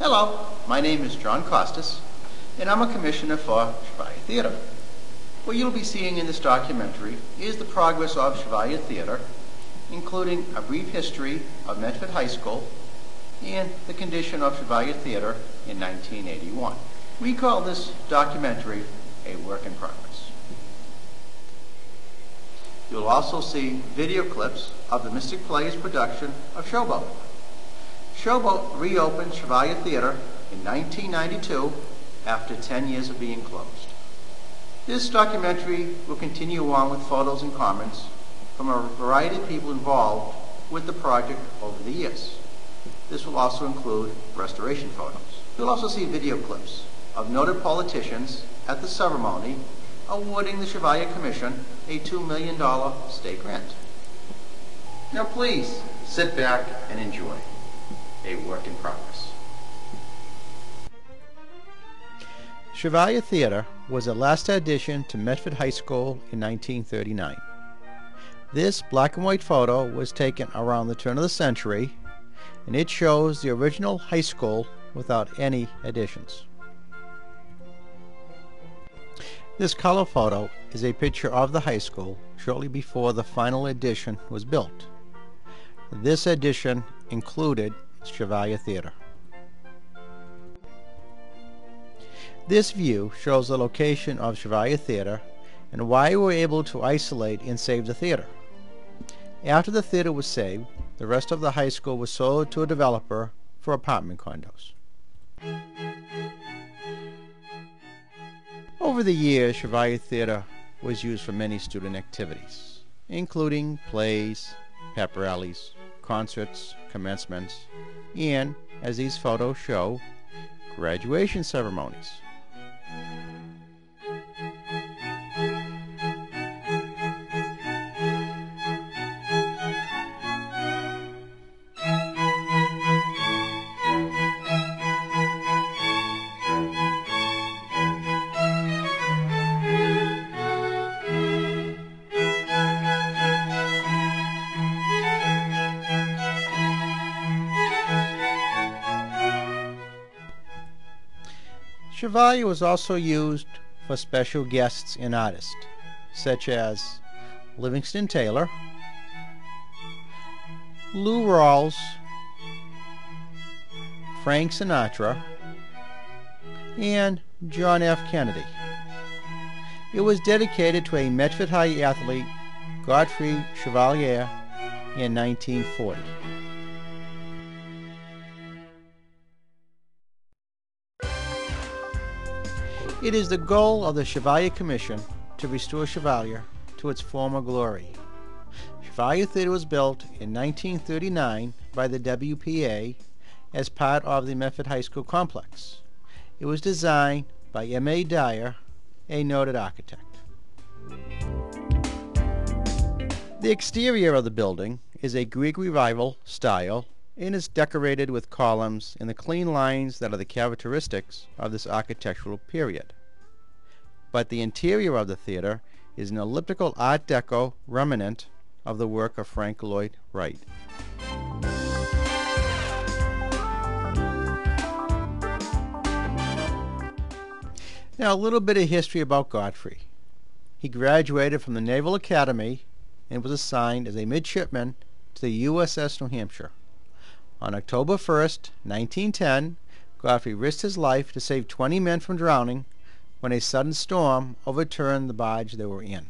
Hello, my name is John Costas, and I'm a commissioner for Chevalier Theater. What you'll be seeing in this documentary is the progress of Chevalier Theater, including a brief history of Medford High School and the condition of Chevalier Theater in 1981. We call this documentary a work in progress. You'll also see video clips of the Mystic Players production of Showboat. Showboat reopened Chevalier Theater in 1992 after 10 years of being closed. This documentary will continue on with photos and comments from a variety of people involved with the project over the years. This will also include restoration photos. You'll also see video clips of noted politicians at the ceremony awarding the Chevalier Commission a $2 million state grant. Now please sit back and enjoy a work in progress. Chevalier Theater was the last addition to Medford High School in 1939. This black and white photo was taken around the turn of the century, and it shows the original high school without any additions. This color photo is a picture of the high school shortly before the final addition was built. This addition included Chevalier Theater. This view shows the location of Chevalier Theater and why we were able to isolate and save the theater. After the theater was saved, the rest of the high school was sold to a developer for apartment condos. Over the years, Chevalier Theater was used for many student activities, including plays, pep rallies, concerts, commencements, and, as these photos show, graduation ceremonies. Chevalier was also used for special guests and artists, such as Livingston Taylor, Lou Rawls, Frank Sinatra, and John F. Kennedy. It was dedicated to a Medford High athlete, Godfrey Chevalier, in 1940. It is the goal of the Chevalier Commission to restore Chevalier to its former glory. Chevalier Theater was built in 1939 by the WPA as part of the Medford High School complex. It was designed by M.A. Dyer, a noted architect. The exterior of the building is a Greek Revival style and is decorated with columns and the clean lines that are the characteristics of this architectural period. But the interior of the theater is an elliptical Art Deco remnant of the work of Frank Lloyd Wright. Now, a little bit of history about Godfrey. He graduated from the Naval Academy and was assigned as a midshipman to the USS New Hampshire. On October 1st, 1910, Godfrey risked his life to save 20 men from drowning when a sudden storm overturned the barge they were in.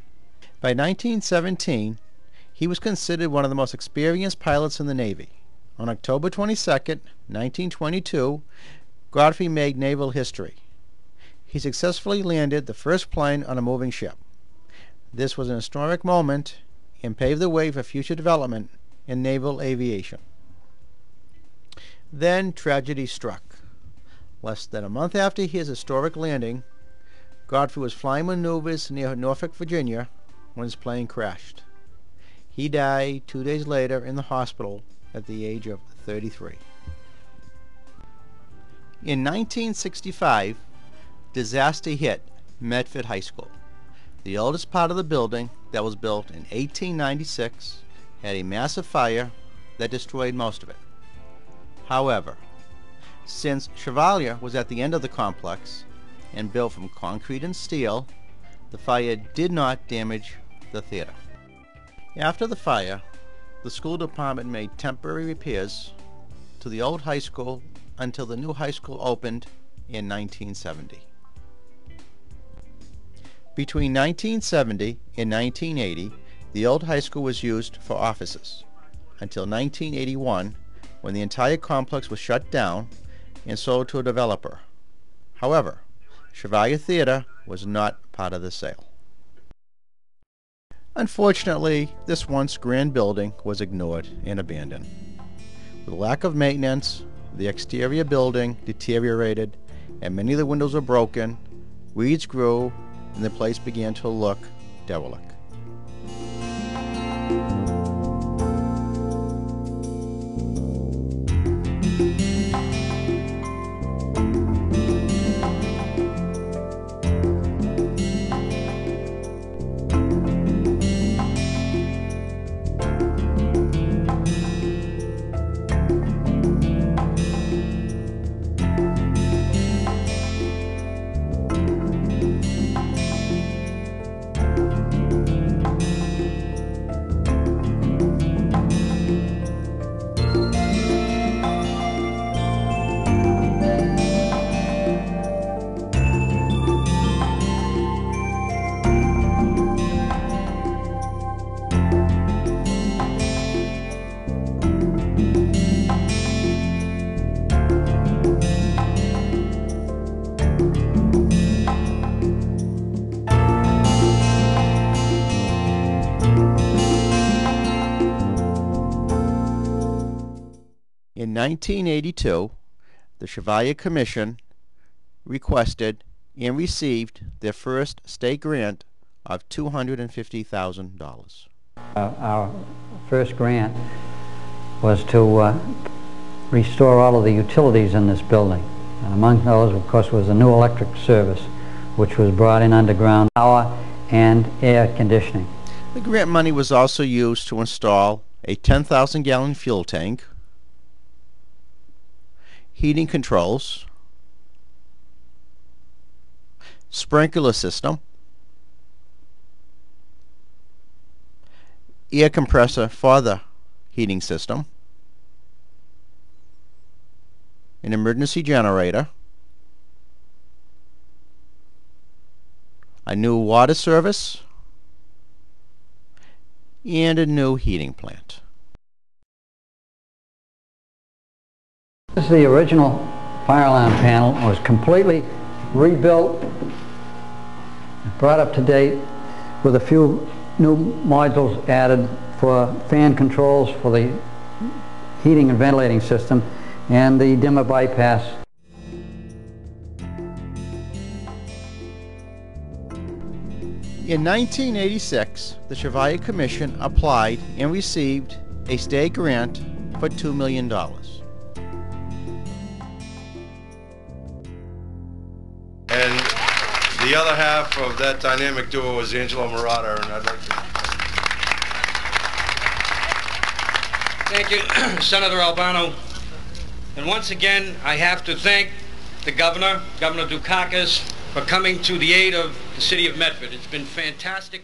By 1917, he was considered one of the most experienced pilots in the Navy. On October 22nd, 1922, Godfrey made naval history. He successfully landed the first plane on a moving ship. This was an historic moment and paved the way for future development in naval aviation. Then tragedy struck. Less than a month after his historic landing, Godfrey was flying maneuvers near Norfolk, Virginia, when his plane crashed. He died 2 days later in the hospital at the age of 33. In 1965, disaster hit Medford High School. The oldest part of the building, that was built in 1896, had a massive fire that destroyed most of it. However, Since Chevalier was at the end of the complex and built from concrete and steel, the fire did not damage the theater. After the fire, the school department made temporary repairs to the old high school until the new high school opened in 1970. Between 1970 and 1980, the old high school was used for offices until 1981, when the entire complex was shut down and sold to a developer. However, Chevalier Theater was not part of the sale. Unfortunately, this once grand building was ignored and abandoned. With lack of maintenance, the exterior building deteriorated and many of the windows were broken, weeds grew, and the place began to look derelict. In 1982, the Chevalier Commission requested and received their first state grant of $250,000. Our first grant was to restore all of the utilities in this building. And among those, of course, was the new electric service, which was brought in underground power and air conditioning. The grant money was also used to install a 10,000-gallon fuel tank, heating controls, sprinkler system, air compressor for the heating system, an emergency generator, a new water service, and a new heating plant. This is the original fire alarm panel. It was completely rebuilt, brought up to date, with a few new modules added for fan controls for the heating and ventilating system and the dimmer bypass. In 1986, the Chevalier Commission applied and received a state grant for $2 million. And the other half of that dynamic duo was Angelo Murata, and I'd like to... Thank you, Senator Albano. And once again, I have to thank the Governor, Governor Dukakis, for coming to the aid of the city of Medford. It's been fantastic.